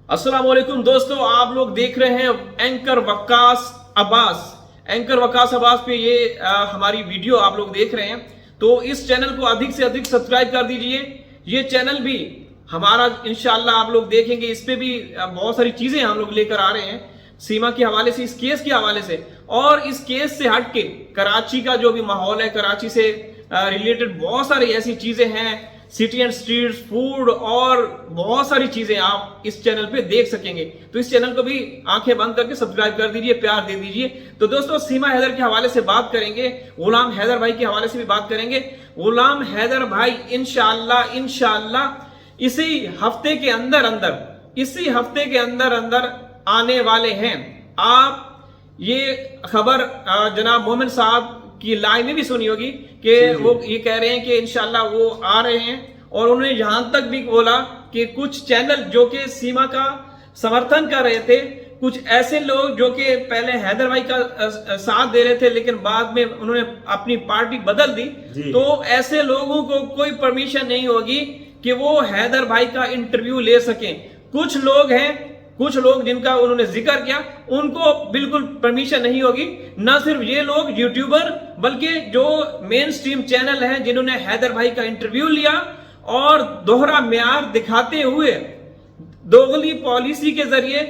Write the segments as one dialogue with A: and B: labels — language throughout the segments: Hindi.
A: अस्सलाम वालेकुम दोस्तों, आप लोग देख रहे हैं एंकर वक्कास अब्बास। एंकर वक्कास अब्बास पे ये हमारी वीडियो आप लोग देख रहे हैं, तो इस चैनल को अधिक से अधिक सब्सक्राइब कर दीजिए। ये चैनल भी हमारा इंशाल्लाह आप लोग देखेंगे, इस पे भी बहुत सारी चीजें हम लोग लेकर आ रहे हैं सीमा के हवाले से, इस केस के हवाले से। और इस केस से हटके कराची का जो भी माहौल है, कराची से रिलेटेड बहुत सारी ऐसी चीजें हैं, सिटी एंड स्ट्रीट फूड और बहुत सारी चीजें आप इस चैनल पे देख सकेंगे। तो इस चैनल को भी आंखें बंद करके सब्सक्राइब कर दीजिए, प्यार दे दीजिए। तो दोस्तों, सीमा हैदर के हवाले से बात करेंगे, गुलाम हैदर भाई के हवाले से भी बात करेंगे। गुलाम हैदर भाई इंशाल्लाह इसी हफ्ते के अंदर आने वाले हैं। आप ये खबर जनाब मोमिन साहब की लाइव में भी सुनी होगी कि वो ये कह रहे हैं कि इंशाल्लाह वो आ रहे हैं। और उन्होंने यहां तक भी बोला कि कुछ चैनल जो कि सीमा का समर्थन कर रहे थे, कुछ ऐसे लोग जो कि पहले हैदर भाई का साथ दे रहे थे लेकिन बाद में उन्होंने अपनी पार्टी बदल दी, तो ऐसे लोगों को कोई परमिशन नहीं होगी कि वो हैदर भाई का इंटरव्यू ले सकें। कुछ लोग जिनका उन्होंने जिक्र किया, उनको बिल्कुल परमिशन नहीं होगी। ना सिर्फ ये लोग यूट्यूबर, बल्कि जो मेन स्ट्रीम चैनल हैं जिन्होंने हैदर भाई का इंटरव्यू लिया और दोहरा म्यार दिखाते हुए दोगली पॉलिसी के जरिए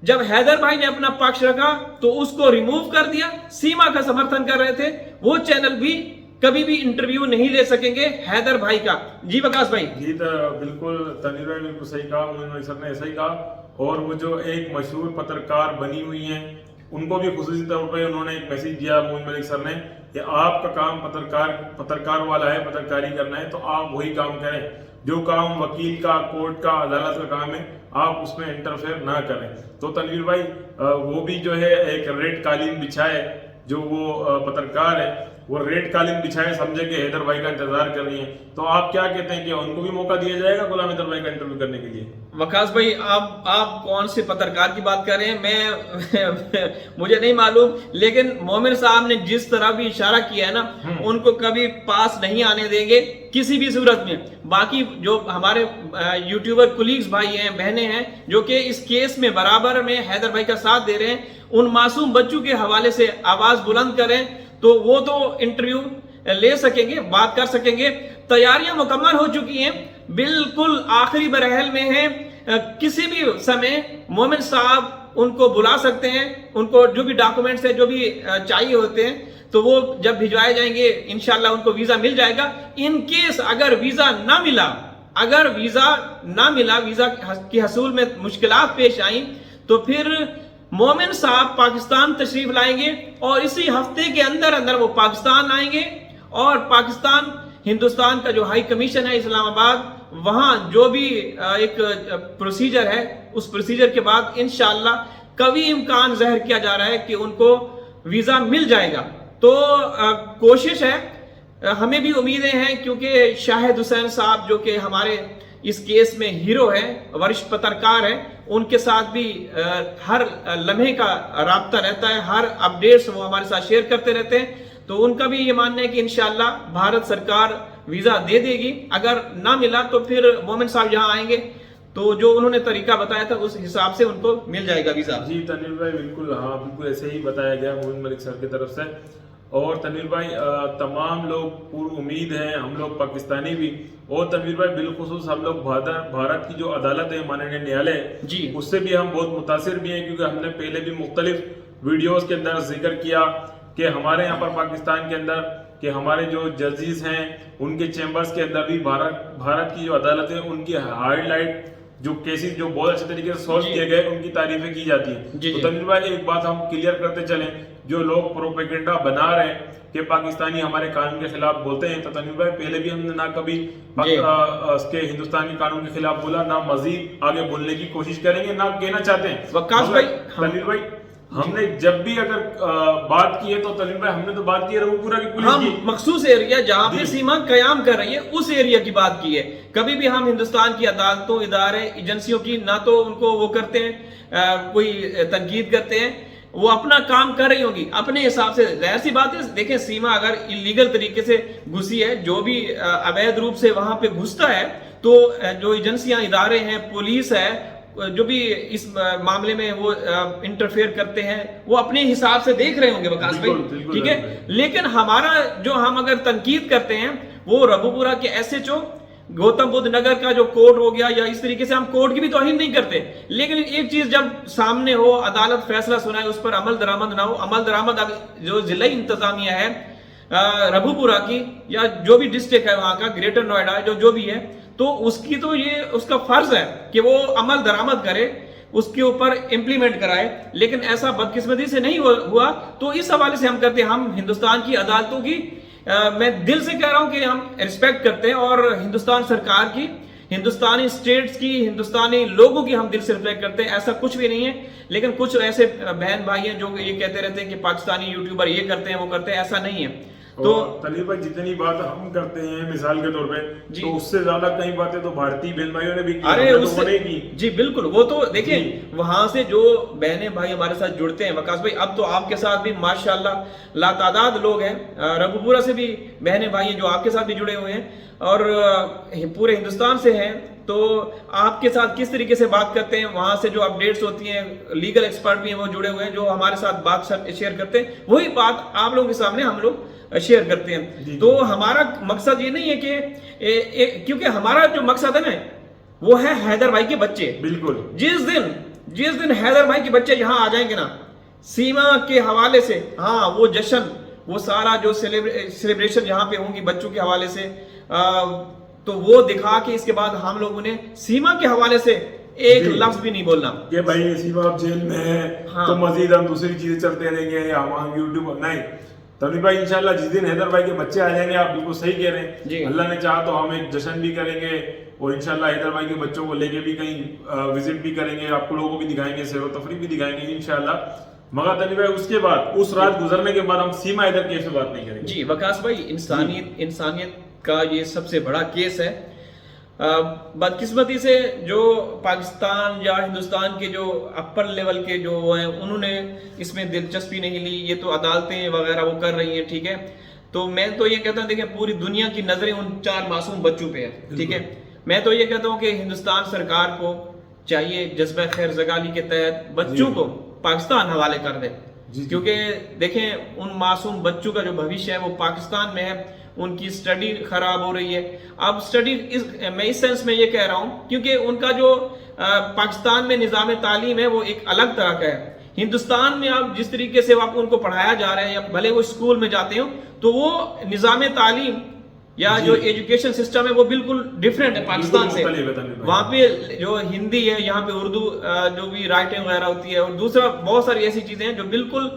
A: जब हैदर भाई ने अपना पक्ष रखा तो उसको रिमूव कर दिया। सीमा का समर्थन कर रहे थे, वो चैनल भी कभी भी इंटरव्यू नहीं ले सकेंगे हैदर भाई का। जी वकास भाई।
B: जी तो बिल्कुल तनवीर भाई बिल्कुल सही कहा, मोमिन सर ने ऐसा ही कहा। और वो जो एक मशहूर पत्रकार बनी हुई हैं, उनको भी खुसूसी तौर पर उन्होंने एक मैसेज दिया मोमिन मलिक सर ने कि आपका काम पत्रकार वाला है, पत्रकारी करना है, तो आप वही काम करें। जो काम वकील का, कोर्ट का, अदालत का काम है, आप उसमें इंटरफेयर ना करें। तो तनवीर भाई वो भी जो है एक रेड कालीन बिछाए, जो वो पत्रकार है वो रेड कालीन बिछाए, समझे कि हैदर भाई का इंतजार कर रही है। तो आप क्या कहते हैं कि उनको भी मौका दिया जाएगा गुलाम हैदर भाई का इंटरव्यू करने के लिए?
A: वकास भाई, आप कौन से पत्रकार की बात कर रहे हैं, मैं मुझे नहीं मालूम, लेकिन मोमिन साहब ने जिस तरह भी इशारा किया है ना, उनको कभी पास नहीं आने देंगे किसी भी सूरत में। बाकी जो हमारे यूट्यूबर कुलीग्स भाई हैं, बहनें हैं, जो कि इस केस में बराबर में हैदर भाई का साथ दे रहे हैं, उन मासूम बच्चों के हवाले से आवाज बुलंद करें तो वो तो इंटरव्यू ले सकेंगे, बात कर सकेंगे। तैयारियां मुकम्मल हो चुकी हैं, बिल्कुल आखिरी बरहल में है। किसी भी समय मोमिन साहब उनको बुला सकते हैं, उनको जो भी डॉक्यूमेंट्स है, जो भी चाहिए होते हैं, तो वो जब भिजवाए जाएंगे इंशाल्लाह उनको वीजा मिल जाएगा। इन केस अगर वीजा ना मिला, वीजा की हसूल में मुश्किलात पेश आई, तो फिर मोमिन साहब पाकिस्तान तशरीफ लाएंगे और इसी हफ्ते के अंदर वो पाकिस्तान आएंगे। और पाकिस्तान, हिंदुस्तान का जो हाई कमीशन है इस्लामाबाद, वहां जो भी एक प्रोसीजर है, उस प्रोसीजर के बाद इंशाल्लाह कभी इम्कान ज़ाहिर किया जा रहा है कि उनको वीजा मिल जाएगा। तो कोशिश है, हमें भी उम्मीदें हैं, क्योंकि शाहिद हुसैन साहब जो कि हमारे इस केस में हीरो है, वरिष्ठ पत्रकार है, उनके साथ भी हर लम्हे का राब्ता रहता है, हर अपडेट्स वो हमारे साथ शेयर करते रहते हैं। तो उनका भी ये मानना है कि इंशाल्लाह भारत सरकार वीजा दे देगी। अगर ना मिला तो फिर मोमिन साहब यहाँ आएंगे, तो जो उन्होंने तरीका बताया था उस हिसाब से उनको मिल जाएगा वीजा।
B: जी तनवीर भाई बिल्कुल, हाँ बिल्कुल ऐसे ही बताया गया मोमिन मलिक सर की तरफ से। और तनवीर भाई तमाम लोग पूरी उम्मीद है, हम लोग पाकिस्तानी भी, और तनवीर भाई बिलखुसूस हम लोग भारत की जो अदालत है, माननीय न्यायालय जी, उससे भी हम बहुत मुतासिर भी हैं, क्योंकि हमने पहले भी मुख्तलिफ वीडियोस के अंदर जिक्र किया कि हमारे यहाँ पर पाकिस्तान के अंदर कि हमारे जो जजेस हैं उनके चैम्बर्स के अंदर भी भारत की जो अदालत है, उनकी हाईलाइट जो केसेस जो बहुत अच्छे तरीके से सॉल्व किए गए, उनकी तारीफें की जाती है। तो तनवीर भाई एक बात हम क्लियर करते चलें, जो लोग प्रोपेगेंडा बना रहे हैं कि पाकिस्तानी हमारे कानून के खिलाफ बोलते हैं, तो तनवीर भाई पहले भी हमने ना कभी उसके हिंदुस्तानी कानून के खिलाफ बोला, ना मजीद आगे बोलने की कोशिश करेंगे, ना कहना चाहते हैं।
A: वकास भाई,
B: तनवीर भाई हमने जब भी अगर बात की है तो तनवीर भाई हमने तो बात की है रघुपुरा की पुलिस की
A: मखसूस एरिया जहां पे सीमा कयाम कर रही है, उस एरिया की बात की है। कभी भी हम हिंदुस्तान की अदालतों, इदारे, एजेंसियों की ना तो उनको वो करते हैं, कोई तनकीद करते हैं, वो अपना काम कर रही होंगी अपने हिसाब से। जाहिर सी बात है, देखें सीमा अगर इलीगल तरीके से घुसी है, जो भी अवैध रूप से वहां पे घुसता है, तो जो एजेंसियां, इदारे हैं, पुलिस है, जो भी इस मामले में वो इंटरफेयर करते हैं वो अपने हिसाब से देख रहे होंगे वकास भाई, ठीक है। लेकिन हमारा जो हम अगर तनकीद करते हैं वो रबूपुरा के SHO, गौतम बुद्ध नगर का जो कोर्ट हो गया, या इस तरीके से हम कोर्ट की भी तौहीन नहीं करते, लेकिन एक चीज जब सामने हो, अदालत फैसला सुनाए, उस पर अमल दरामद ना हो, अमल दरामद अब जो जिला इंतजामिया है रबूपुरा की या जो भी डिस्ट्रिक्ट है वहां का, ग्रेटर नोएडा जो भी है, तो उसकी तो ये उसका फर्ज है कि वो अमल दरामद करे, उसके ऊपर इंप्लीमेंट कराए। लेकिन ऐसा बदकिस्मती से नहीं हुआ। तो इस हवाले से हम करते हैं, हम हिंदुस्तान की अदालतों की मैं दिल से कह रहा हूं कि हम रिस्पेक्ट करते हैं, और हिंदुस्तान सरकार की, हिंदुस्तानी स्टेट्स की, हिंदुस्तानी लोगों की हम दिल से रिस्पेक्ट करते हैं, ऐसा कुछ भी नहीं है। लेकिन कुछ ऐसे बहन भाई हैं जो ये कहते रहते हैं कि पाकिस्तानी यूट्यूबर ये करते हैं वो करते हैं, ऐसा नहीं है।
B: तो तनवीर भाई जितनी बात हम करते हैं मिसाल के तौर पे, तो उससे ज्यादा कई बातें तो भारतीय बहन भाइयों ने भी की,
A: अरे
B: उससे की।
A: जी बिल्कुल, वो तो देखिए वहां से जो बहने भाई हमारे साथ जुड़ते हैं वकास भाई, अब तो आपके साथ भी माशाल्लाह लातादाद लोग हैं, रबूपुरा से भी बहने भाई हैं जो आपके साथ भी जुड़े हुए हैं, और पूरे हिंदुस्तान से हैं। तो आपके साथ किस तरीके से बात करते हैं, वहां से जो अपडेट्स होती हैं, लीगल एक्सपर्ट भी हैं वो जुड़े हुए हैं, जो हमारे साथ बात शेयर करते हैं, वही बात आप लोगों के सामने हम लोग शेयर करते हैं। तो हमारा मकसद ये नहीं है कि क्योंकि हमारा जो मकसद है ना वो है हैदर भाई के बच्चे।
B: बिल्कुल,
A: जिस दिन हैदर भाई के बच्चे यहाँ आ जाएंगे ना, सीमा के हवाले से, हाँ वो जश्न, वो सारा जो सेलिब्रेशन यहाँ पे होंगी बच्चों के हवाले से, तो वो दिखा के इसके बाद हम लोग उन्हें सीमा के हवाले से एक लफ्ज भी नहीं बोलना
B: कि भाई सीमा अब जेल में है, हाँ। तो मजीद हम दूसरी चीजें चलते रहेंगे या हम यूट्यूब नहीं। तनवीर भाई इंशाल्लाह जिस दिन हैदर भाई के बच्चे आ जाएंगे, आप बिल्कुल सही कह रहे हैं, अल्लाह ने चाहा तो हम एक जश्न भी करेंगे, और इंशाल्लाह हैदर भाई के बच्चों को लेके भी कहीं विजिट भी करेंगे, आपको लोगों को भी दिखाएंगे, सैर तफरी भी दिखाएंगे इंशाल्लाह। मगर तनवीर भाई उसके बाद, उस रात गुजरने के बाद हम सीमा हैदर केस पे बात नहीं करेंगे।
A: जी वकास भाई, इंसानियत का ये सबसे बड़ा केस है। बदकिस्मती से जो पाकिस्तान या हिंदुस्तान के जो अपर लेवल के जो हैं उन्होंने इसमें दिलचस्पी नहीं ली, ये तो अदालतें वगैरह वो कर रही हैं, ठीक है। तो मैं तो ये कहता हूँ, देखिए पूरी दुनिया की नजरें उन 4 मासूम बच्चों पे है, ठीक है। मैं तो ये कहता हूँ कि हिंदुस्तान सरकार को चाहिए जज्बा खैर जगाली के तहत बच्चों को पाकिस्तान हवाले कर दे, क्योंकि देखें उन मासूम बच्चों का जो भविष्य है वो पाकिस्तान में है, उनकी स्टडी खराब हो रही है। अब स्टडी मैं इस सेंस में ये कह रहा हूँ क्योंकि उनका जो पाकिस्तान में निज़ाम तालीम है वो एक अलग तरह का है। हिंदुस्तान में अब जिस तरीके से आप उनको पढ़ाया जा रहा है, या भले वो स्कूल में जाते हो, तो वो निज़ाम तालीम या जो एजुकेशन सिस्टम है वो बिल्कुल डिफरेंट है पाकिस्तान से। वहाँ पे जो हिंदी है, यहाँ पे उर्दू जो भी राइटिंग वगैरह होती है, और दूसरा बहुत सारी ऐसी चीजें हैं जो बिल्कुल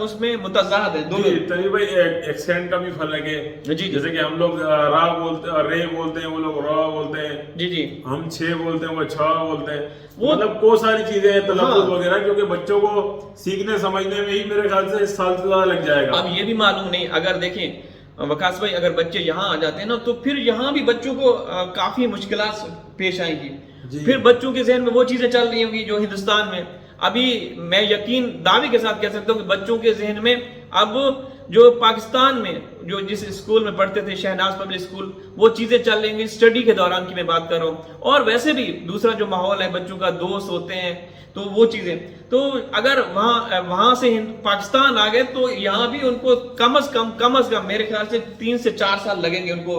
A: उसमें मुतज़ाद है।
B: तनवीर भाई एक्सेंट का भी फर्क है जी, जैसे कि हम लोग रा बोलते रे बोलते हैं, वो लोग रा बोलते हैं, जी हम 6 बोलते हैं, वो 6 बोलते हैं, वो मतलब बहुत सारी चीजें हैं, तलफ़्फ़ुज़ वगैरह, क्योंकि बच्चों को सीखने समझने में ही मेरे ख्याल से 1 साल से ज्यादा लग जाएगा।
A: अब ये भी मालूम नहीं, अगर देखें वकास भाई, अगर बच्चे यहाँ आ जाते हैं ना, तो फिर यहाँ भी बच्चों को काफी मुश्किलात पेश आएंगी। फिर बच्चों के जहन में वो चीजें चल रही होंगी जो हिंदुस्तान में अभी, मैं यकीन दावे के साथ कह सकता हूँ कि बच्चों के जहन में अब जो पाकिस्तान में जो जिस स्कूल में पढ़ते थे, शहनाज पब्लिक स्कूल, वो चीजें चल रही होंगी स्टडी के दौरान की मैं बात कर रहा हूँ। और वैसे भी दूसरा जो माहौल है, बच्चों का दोस्त होते हैं, तो वो चीजें, तो अगर वहां से पाकिस्तान आ गए तो यहाँ भी उनको कम अज कम मेरे ख्याल से 3 से 4 साल लगेंगे उनको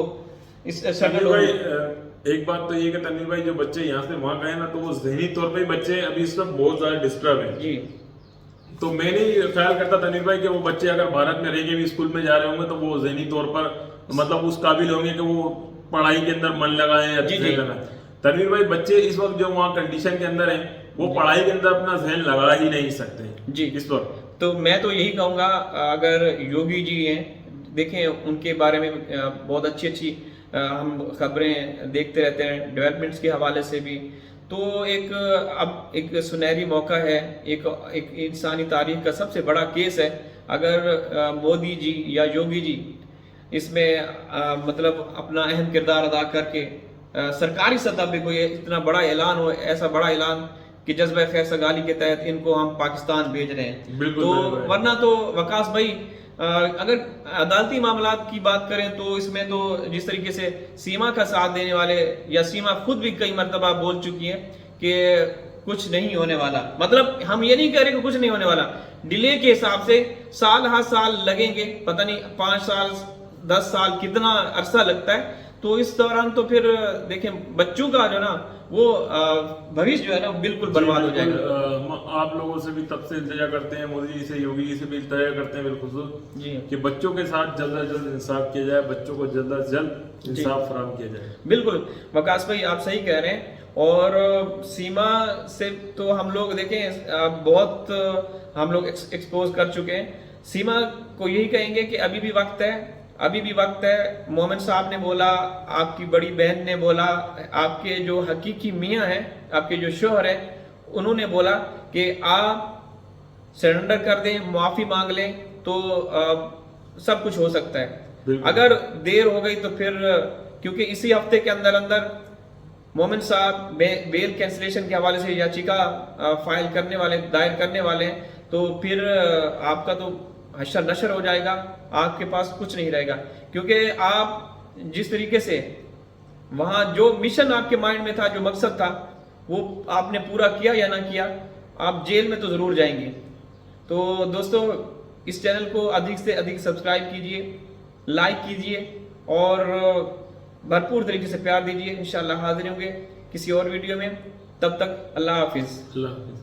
A: इस सेटल होने।
B: एक बात तो ये कि तनवीर भाई जो बच्चे यहाँ से वहां गए ना, तो वो जहनी तौर पे बच्चे अभी इस वक्त बहुत ज्यादा डिस्टर्ब है जी। तो मैं नहीं ख्याल करता तनवीर भाई कि वो बच्चे अगर भारत में रह के भी स्कूल में जा रहे होंगे तो वो जहनी तौर पर मतलब उस काबिल होंगे कि वो पढ़ाई के अंदर मन लगाए या जहन लगाए। तनवीर भाई बच्चे इस वक्त जो वहाँ कंडीशन के अंदर है, वो पढ़ाई के अंदर अपना जहन लगा ही नहीं सकते जी इस वक्त।
A: तो मैं तो यही कहूँगा, अगर योगी जी हैं, देखें उनके बारे में बहुत अच्छी हम खबरें देखते रहते हैं डेवलपमेंट्स के हवाले से भी, तो अब एक सुनहरी मौका है, एक इंसानी तारीख का सबसे बड़ा केस है। अगर मोदी जी या योगी जी इसमें मतलब अपना अहम किरदार अदा करके सरकारी सतह पे कोई इतना बड़ा ऐलान हो, ऐसा बड़ा ऐलान कि जज्बा खैर सगाली के तहत इनको हम पाकिस्तान भेज रहे हैं, तो वरना तो वकास भाई अगर अदालती मामलात की बात करें तो इसमें तो जिस तरीके से सीमा का साथ देने वाले, या सीमा खुद भी कई मरतबा बोल चुकी है कि कुछ नहीं होने वाला, मतलब हम ये नहीं कह रहे कि कुछ नहीं होने वाला, डिले के हिसाब से साल हर साल लगेंगे, पता नहीं 5 साल 10 साल कितना अरसा लगता है। तो इस दौरान तो फिर देखें बच्चों का जो ना वो भविष्य जो है ना बिल्कुल बर्बाद हो जाएगा।
B: आप लोगों से भी तब से इंतजार करते हैं, मोदी जी से, योगी जी से भी इंतजार करते हैं बिल्कुल
A: जी
B: कि बच्चों के साथ जल्द से जल्द इंसाफ किया जाए, बच्चों को जल्द से जल्द इंसाफ फराहम किया जाए।
A: बिल्कुल वकास भाई आप सही कह रहे हैं। और सीमा से तो हम लोग देखें बहुत हम लोग एक्सपोज कर चुके हैं। सीमा को यही कहेंगे कि अभी भी वक्त है, अभी भी वक्त है। मोमिन साहब ने बोला, आपकी बड़ी बहन ने बोला, आपके जो हकीकी मियाँ हैं, आपके जो शोहर है, उन्होंने बोला कि आप सरेंडर कर दें, माफी मांग लें तो सब कुछ हो सकता है। अगर देर हो गई तो फिर, क्योंकि इसी हफ्ते के अंदर अंदर मोमिन साहब बेल कैंसिलेशन के हवाले से याचिका फाइल करने वाले, दायर करने वाले हैं, तो फिर आपका तो हशर नशर हो जाएगा, आपके पास कुछ नहीं रहेगा। क्योंकि आप जिस तरीके से वहां जो मिशन आपके माइंड में था, जो मकसद था, वो आपने पूरा किया या ना किया, आप जेल में तो जरूर जाएंगे। तो दोस्तों इस चैनल को अधिक से अधिक सब्सक्राइब कीजिए, लाइक कीजिए और भरपूर तरीके से प्यार दीजिए। इंशाल्लाह हाजिर होंगे किसी और वीडियो में, तब तक अल्लाह हाफिज।
B: अल्लाह हाफिज।